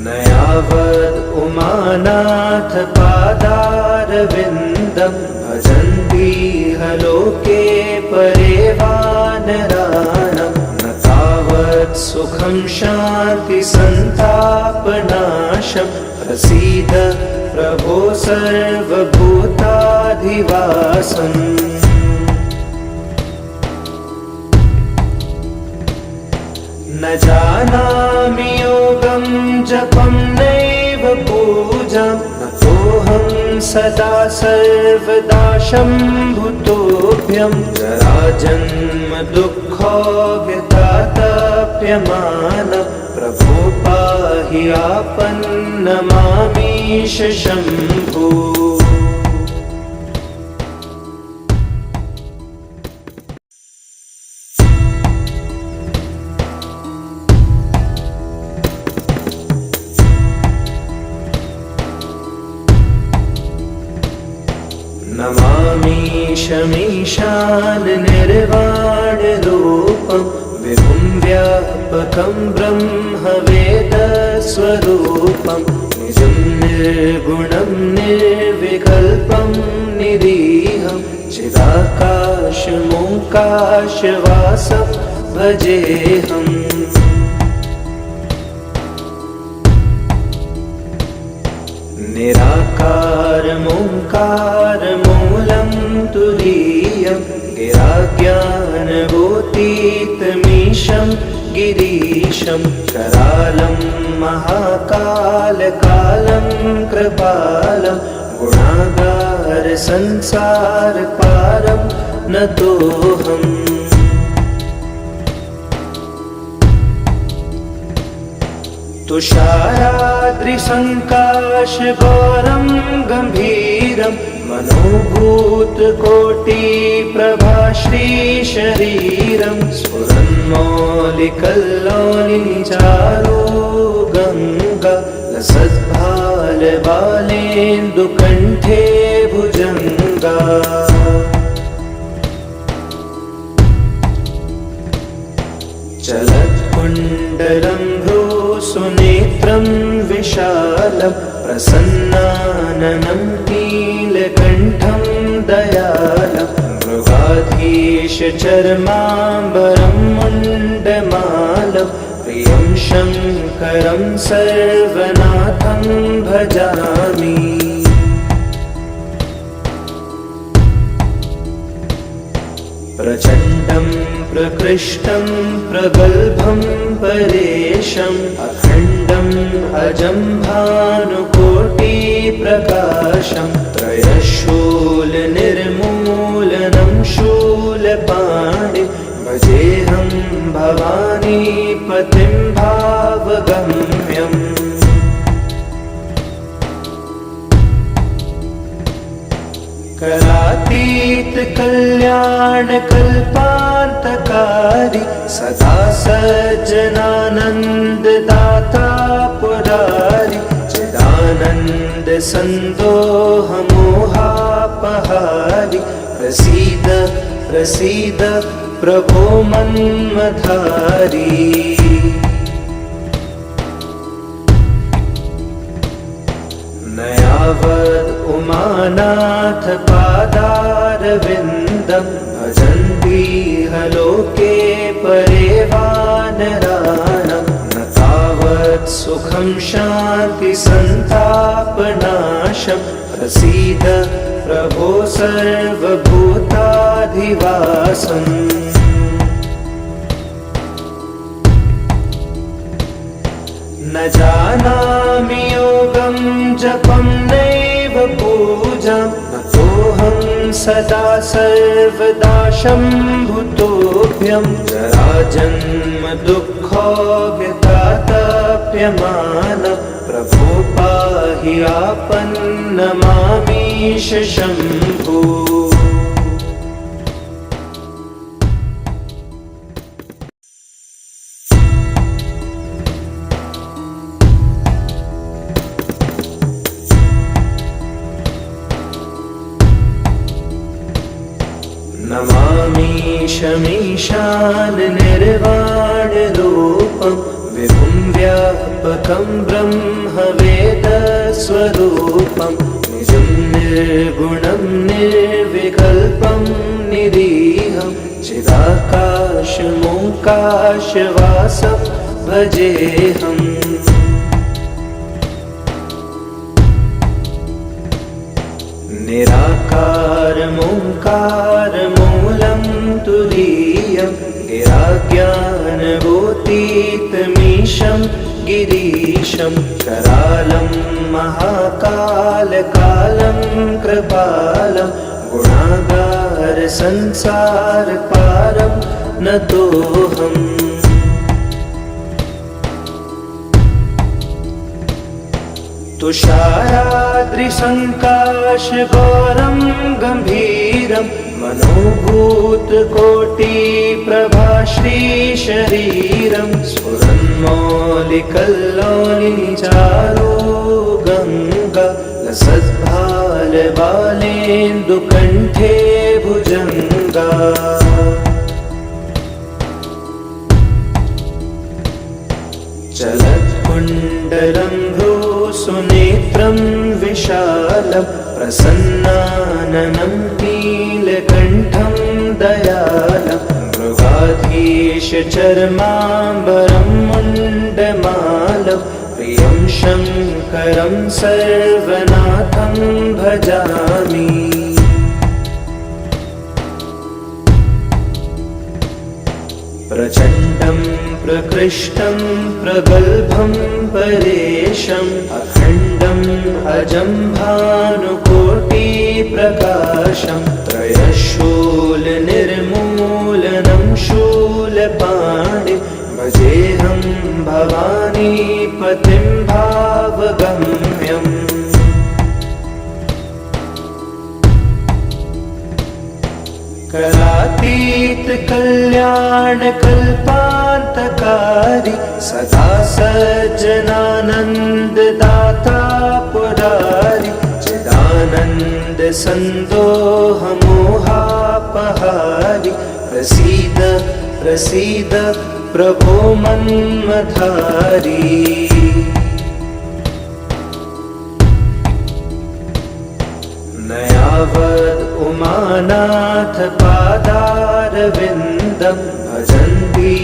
न यावद् उमानाथ पादारविन्दं भजन्तीह लोके परे वानराणां न तावत् सुखं शान्ति सन्तापनाशं प्रसीद प्रभो सर्वभूताधिवासम्। न जानामि योगं जपं नैव पूजां नतोऽहं सदा सर्वदा शम्भुतोऽभ्यं जराजन्म दुःखोऽव्यतातप्यमान प्रभो पाहि आपन्नमामीश शम्भो। नमामीशमीशान निर्वाणरूपं विभुं व्यापकं ब्रह्मवेदस्वरूपं निजं निर्गुणं निर्विकल्पं निरीहं चिदाकाशमोकाशवासं भजेऽहम्। निराकार जडाकारमोङ्कारमूलं तुरीयं गिराज्ञानगोतीतमीशं गिरीशं करालं महाकालकालं कृपालं गुणागारसंसारपारं नतोऽहम्। तुषाराद्रिसङ्काशगौरं गम्भीरं मनोभूतकोटिप्रभाश्रीशरीरं स्फुरन्मौलिकल्लोलिनिचारो गङ्गा लसद्भालबालेन्दुकण्ठे भुजङ्गा। चलत्कुण्डलं भ्रूसुनेत्रं विशालं प्रसन्नाननं नीलकण्ठं दयालं मृगाधीशचर्माम्बरं मुण्डमालं प्रियं शङ्करं सर्वनाथं भजामि। प्रचण्डं प्रकृष्टं प्रगल्भं परेशम् अखण्डम् अजं भानुकोटिप्रकाशं त्रयशूलनिर्मूलनं शूलपाणिं भजेऽहं भवानीपतिं भावगम्यम्। करातीत कल्याणकल्पान्तकारी सदा सज्जनानन्ददाता पुरारी चिदानन्द सन्दोहमोहापहारी प्रसीद प्रसीद प्रभो मन्मथारी। नयावद् उमानाथ पादारविन्दं भजन्तीह लोके परे वानराणां न तावत् सुखं शान्तिसन्तापनाशं प्रसीद प्रभो सर्वभूताधिवासम्। न जानामि योगं जपं नैव पूजां नतोऽहं सदा सर्वदा शम्भुतोऽभ्यं जराजन्म दुःखो व्यतातप्यमानं प्रभो पाहि आपन्नमामीश शम्भो। नमामीशमीशान निर्वाणरूपं विभुं व्यापकं ब्रह्मवेदस्वरूपं निजं निर्गुणं निर्विकल्पं निरीहं चिदाकाशमोङ्काशवासं भजेऽहम्। निराकारमोङ्कारमूलं तुरीयं गिराज्ञानगोतीतमीशं गिरीशं करालं महाकालकालं कृपालं गुणागारसंसारपारं नतोऽहम्। तुषाराद्रिसङ्काशगौरं गम्भीरं मनोभूतकोटिप्रभाश्रीशरीरं स्फुरन्मौलिकल्लोलिनिचारो गङ्गा लसद्भालबालेन्दुकण्ठे भुजङ्गा। चलत्कुण्डलं भ्रूसुनेत्रं विशालं प्रसन्नाननं नीलकण्ठं दयालं मृगाधीशचर्माम्बरं मुण्डमालं प्रियं शङ्करं सर्वनाथं भजामि। प्रचण्डं प्रकृष्टं प्रगल्भं परेशम् अखण्डम् अजं भानुकोटिप्रकाशं त्रयशूलनिर्मूलनं शूलपाणि भजेऽहं भवानीपतिं भावगम्यम्। कलातीत कल्याण कल्पान्तकारी सदा सज्जनानन्ददाता पुरारी चिदानन्द सन्दोह मोहापहारी प्रसीद प्रसीद प्रभो मन्मथारी। न यावद् उमानाथ पादारविन्दं भजन्ति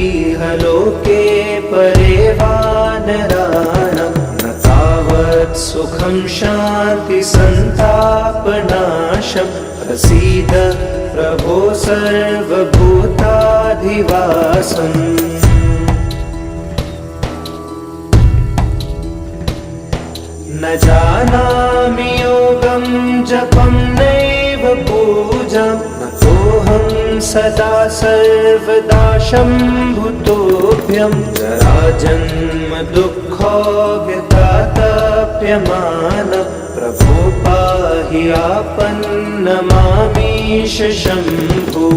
लोके परे वानराणां न तावत् सुखं शान्ति सन्तापनाशं प्रसीद प्रभो सर्वभूताधिवासम्। न जानामि योगं जपं नैव पूजां नतोऽहं सदा सर्वदा शम्भुतोऽभ्यं जराजन्म दुःखोऽव्यतातप्यमान प्रभो पाहि आपन्नमामीश शम्भो।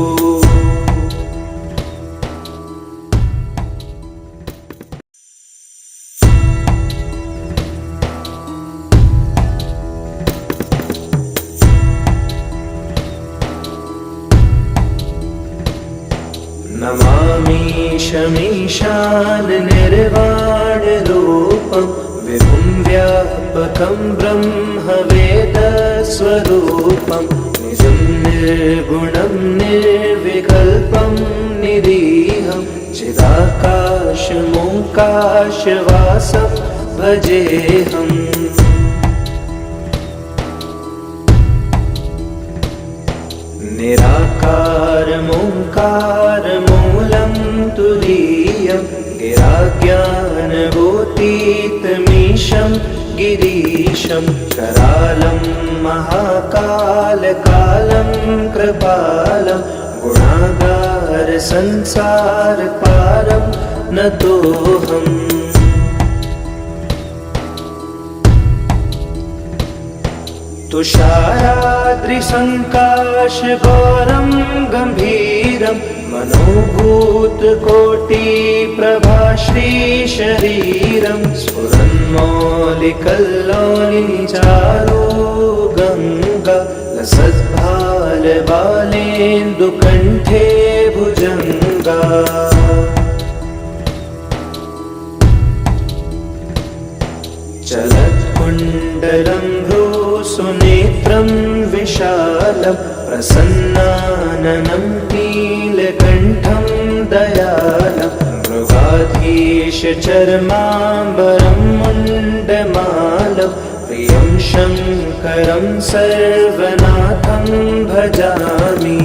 नमामीशमीशान निर्वाणरूपं विभुं व्यापकं ब्रह्मवेदस्वरूपं निजं निर्गुणं निर्विकल्पं निरीहं चिदाकाशमोकाशवासं भजेऽहम्। निराकारमोङ्कारमूलं तुरीयं गिराज्ञानगोतीतमीशं गिरीशं करालं महाकालकालं कृपालं गुणागार संसारपारं नतोऽहम्। तुषाराद्रिसङ्काशघोरं गम्भीरं मनोभूतकोटिप्रभाश्रीशरीरं स्फुरन्मौलिकल्लोलिनिचारो गङ्गा लसद्भालबालेन्दुकण्ठे भुजङ्गा। चलत्कुण्डलं भ्रूसुनेत्रं विशालं प्रसन्नाननं नीलकण्ठं दयालं मृगाधीशचर्माम्बरं मुण्डमालं प्रियं शङ्करं सर्वनाथं भजामि।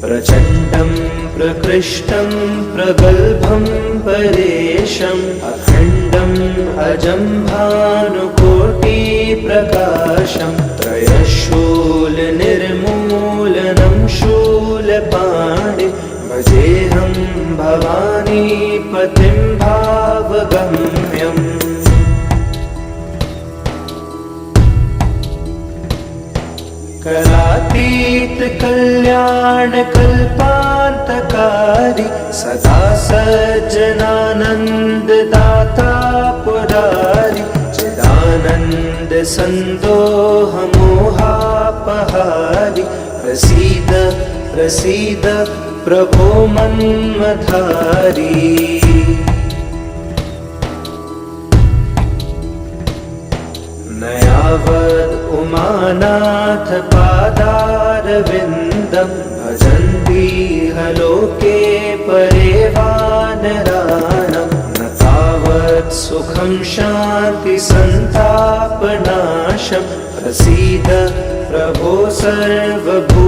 प्रचण्डं प्रकृष्टं प्रगल्भं परेशम् अखण्डम् अजं भानुकोटिप्रकाशं त्रयशूलनिर्मूलनं शूलपाणि भजेऽहं भवानीपतिं भावगम्यम्। कलातीत कल्याण कल्पान्तकारी सदा सज्जनानन्ददाता पुरारी चिदानन्द सन्दोह मोहापहारी प्रसीद प्रसीद प्रभो मन्मथारी। न यावद् उमानाथ पादारविन्दं भजन्ति ह लोके परे वानराणां न तावत् सुखं शान्ति सन्तापनाशं प्रसीद प्रभो सर्वभूताधिवासम्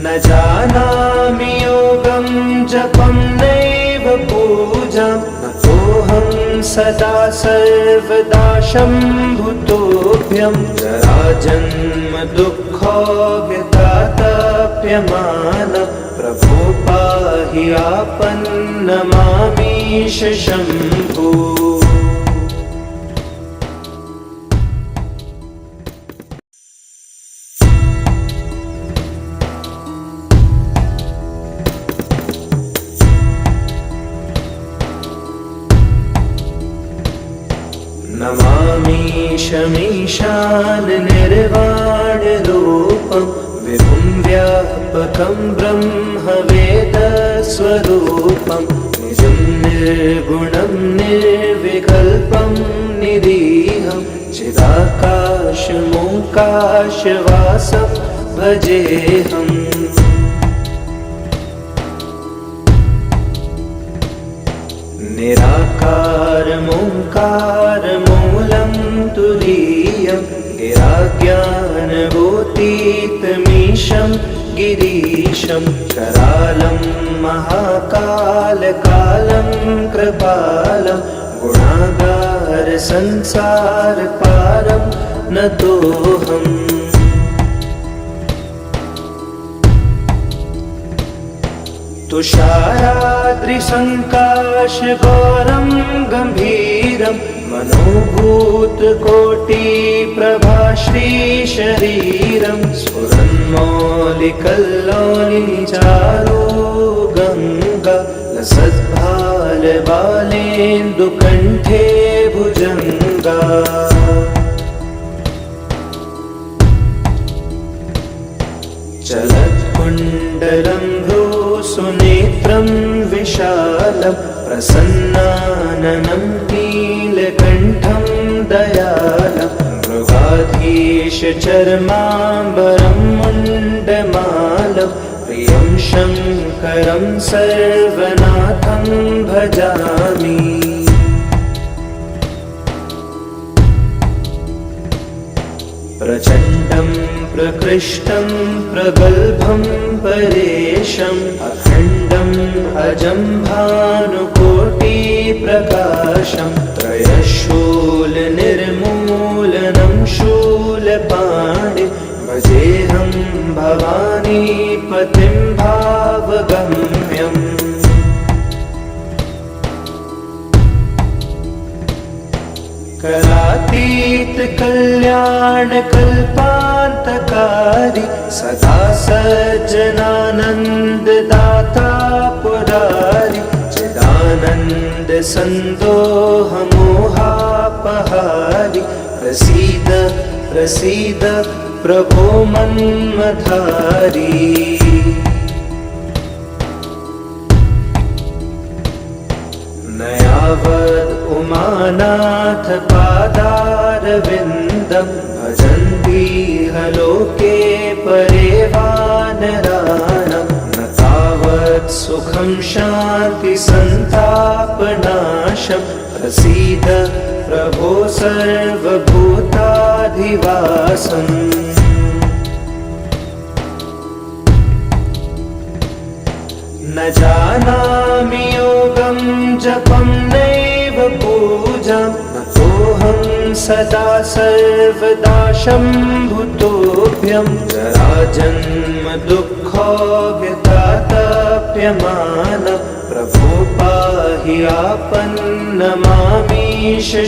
न जानामि योगं जपं नैव पूजां नतोऽहं सदा सर्वदा शम्भुतोऽभ्यं जराजन्म दुःखोऽव्यतातप्यमान प्रभो पाहि आपन्नमामीश शम्भो। नमामीशमीशान निर्वाणरूपं विभुं व्यापकं ब्रह्मवेदस्वरूपं निजं निर्गुणं निर्विकल्पं निरीहं चिदाकाशमोकाशवासं भजेऽहम्। निराकारमोङ्कारमूलं तुरीयं गिराज्ञानभूतीतमीशं गिरीशं करालं महाकालकालं कृपालं गुणागारसंसारपारं नतोऽहम्। तुषाराद्रिसङ्काशघोरं गम्भीरं मनोभूतकोटिप्रभाश्रीशरीरं स्फुरन्मौलिकल्लोलिचारो गङ्गा लसद्भालबालेन्दुकण्ठे भुजङ्गा। चलत्कुण्डलं सुनेत्रं विशालं प्रसन्नाननं नीलकण्ठं दयालं मृगाधीशचर्माम्बरं मुण्डमालं प्रियं शङ्करं सर्वनाथं भजामि। प्रचण्डं प्रकृष्टं प्रगल्भं परेशम् अखण्डम् अजं भानुकोटिप्रकाशं त्रयशूलनिर्मूलनं शूलपाणिं भजेऽहं भवानीपतिं भावगम्यम्। करातीत कल्याणकल्पान्तकारी सदा सज्जनानन्ददाता पुरारी चिदानन्द सन्दोहमोहापहारी प्रसीद प्रसीद प्रभो मन्मथारी। न यावद् उमानाथ पादारविन्दं भजन्ति ह लोके परे वानराणां न तावत् सुखं शान्ति सन्तापनाशं प्रसीद प्रभो सर्वभूताधिवासम्। न जानामि योगं जपं नैव पूजां नतोऽहं सदा सर्वदा शम्भुतोऽभ्यं जराजन्म दुःखोऽव्यतातप्यमान प्रभो पाहि आपन्नमामीश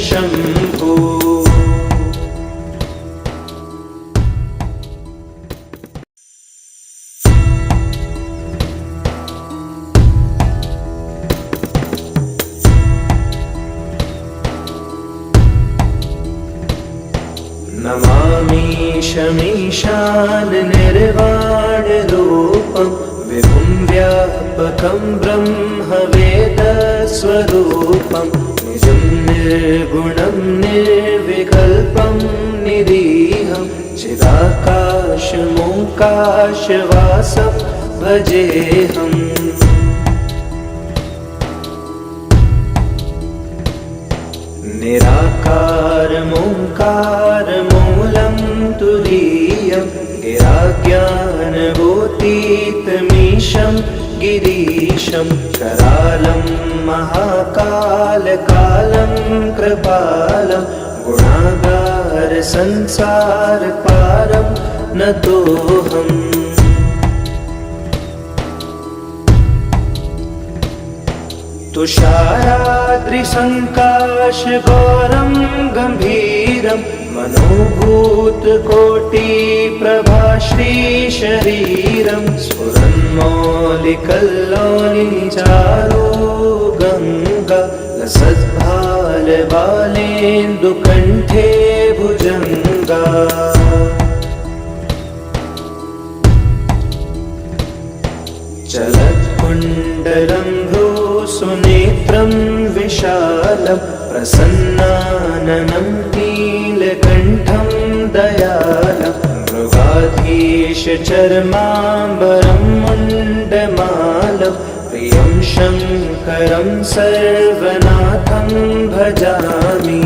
शम्भो। नमामीशमीशान निर्वाणरूपं विभुं व्यापकं ब्रह्मवेदस्वरूपं निजं निर्गुणं निर्विकल्पं निरीहं चिदाकाशमोकाशवासं भजेऽहम्। निराकारमोङ्कारमूलं तुरीयं गिराज्ञानभूतीतमीशं गिरीशं करालं महाकालकालं कृपालं गुणागारसंसारपारं नतोऽहम्। तुषाराद्रिसङ्काशगौरं गम्भीरं मनोभूतकोटिप्रभाश्रीशरीरं स्फुरन्मौलिकल्लोलिनिचारो गङ्गा लसद्भालबालेन्दुकण्ठे भुजङ्गा। चलत्कुण्डलं भ्रूसुनेत्रं विशालं प्रसन्नाननं नीलकण्ठं दयालं मृगाधीशचर्माम्बरं मुण्डमालं प्रियं शङ्करं सर्वनाथं भजामि।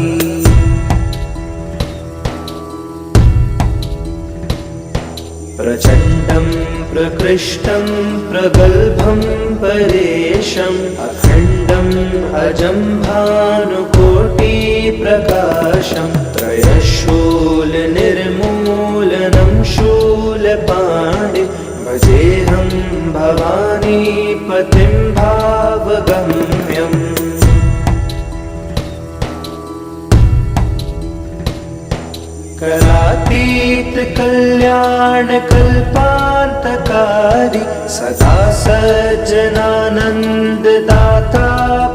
प्रचण्डं प्रकृष्टं प्रगल्भं परेशम् अखण्डम् अजं भानुकोटिप्रकाशं त्रयशूलनिर्मूलनं शूलपाणिं भजेऽहं भवानीपतिं भावगम्यम्। करातीत कल्याणकल्पान्तकारी सदा सज्जनानन्ददाता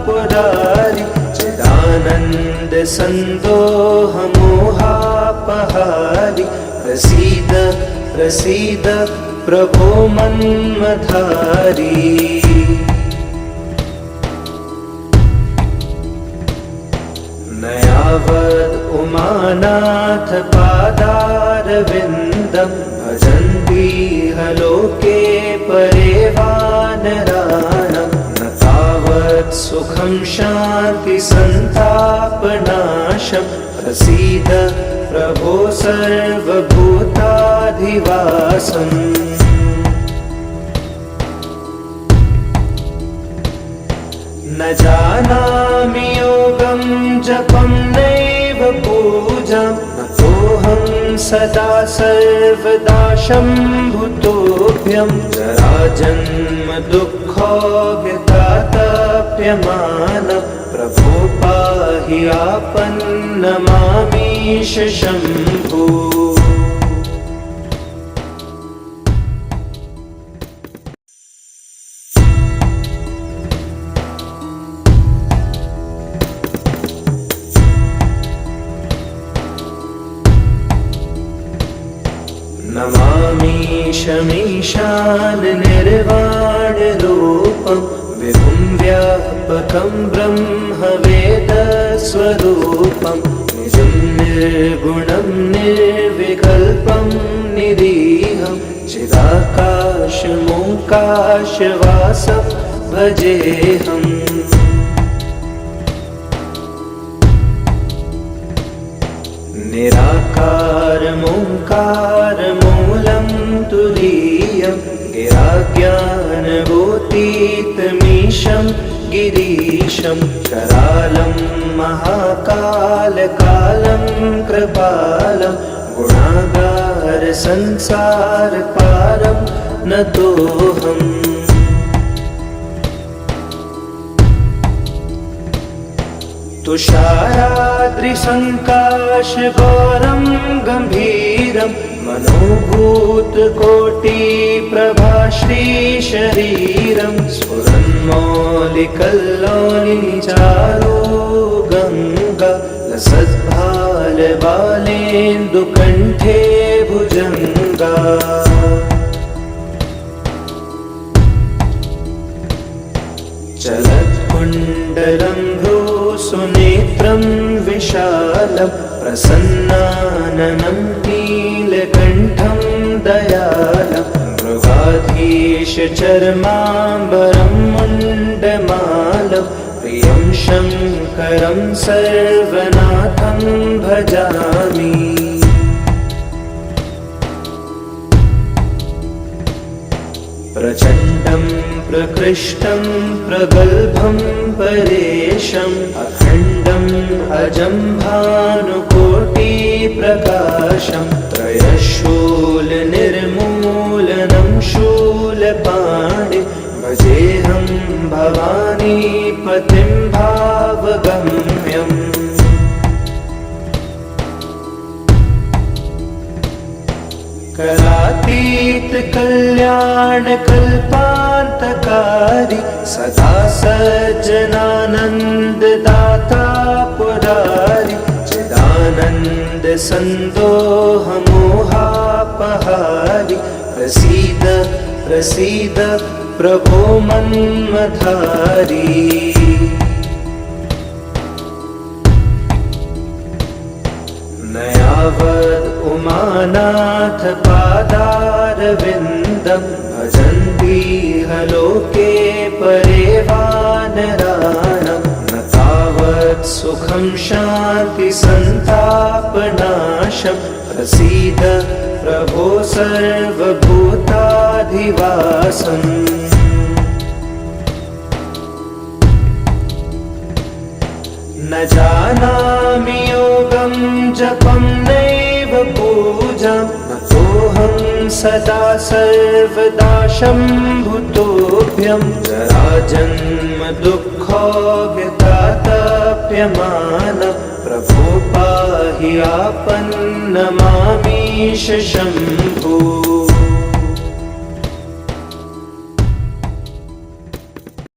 पुरारी चिदानन्द सन्दोहमोहापहारी प्रसीद प्रसीद प्रभो मन्मथारी। नयावद् उमानाथ पादारविन्दं भजन्तीह लोके परे वानराणां न तावत् सुखं शान्ति सन्तापनाशं प्रसीद प्रभो सर्वभूताधिवासम्। न जानामि योगं जपं नैव पूजां नतोऽहं सदा सर्वदा शम्भुतोऽभ्यं जराजन्म दुःखोऽव्यतातप्यमानं प्रभो पाहि आपन्नमामीश शम्भो। नमामीशमीशान निर्वाणरूपं विभुं व्यापकं ब्रह्मवेदस्वरूपं निजं निर्गुणं निर्विकल्पं निरीहं चिदाकाशमोकाशवासं भजेऽहम्। निराकारमोङ्कारमूलं तुरीयं गिराज्ञानभूतीतमीशं गिरीशं करालं महाकालकालं कृपालं गुणागारसंसारपारं नतोऽहम्। तुषाराद्रिसङ्काशगौरं गम्भीरं मनोभूतकोटिप्रभाश्रीशरीरं स्फुरन्मौलिकल्लोलिनिचारो गङ्गा लसद्भालबालेन्दुकण्ठे भुजङ्गा चलत्कुण्डलं भ्रूसुनेत्रं विशालं प्रसन्नाननं नीलकण्ठं दयालं मृगाधीशचर्माम्बरं मुण्डमालं प्रियं शङ्करं सर्वनाथं भजामि प्रचण्डं प्रकृष्टं प्रगल्भं परेशम् अखण्डम् अजं भानुकोटिप्रकाशं त्रयशूलनिर्मूलनं शूलपाणि भजेऽहं भवानीपतिं भावगम्यम् करातीत कल्याण कल्पान्तकारी सदा सज्जनानन्ददाता पुरारी चिदानन्द सन्दोह मोहापहारी प्रसीद प्रसीद प्रभो मन्मथारी न यावद् उमानाथ पादारविन्दं भजन्तीह लोके परे वानराणां न तावत् सुखं शान्ति सन्तापनाशं प्रसीद प्रभो सर्वभूताधिवासम् न जानामि योगं जपं नैव पूजां नतोऽहं सदा सर्वदा शम्भुतोऽभ्यं जराजन्म दुःखो व्यतातप्यमानं प्रभो पाहि आपन्नमामीश शम्भो।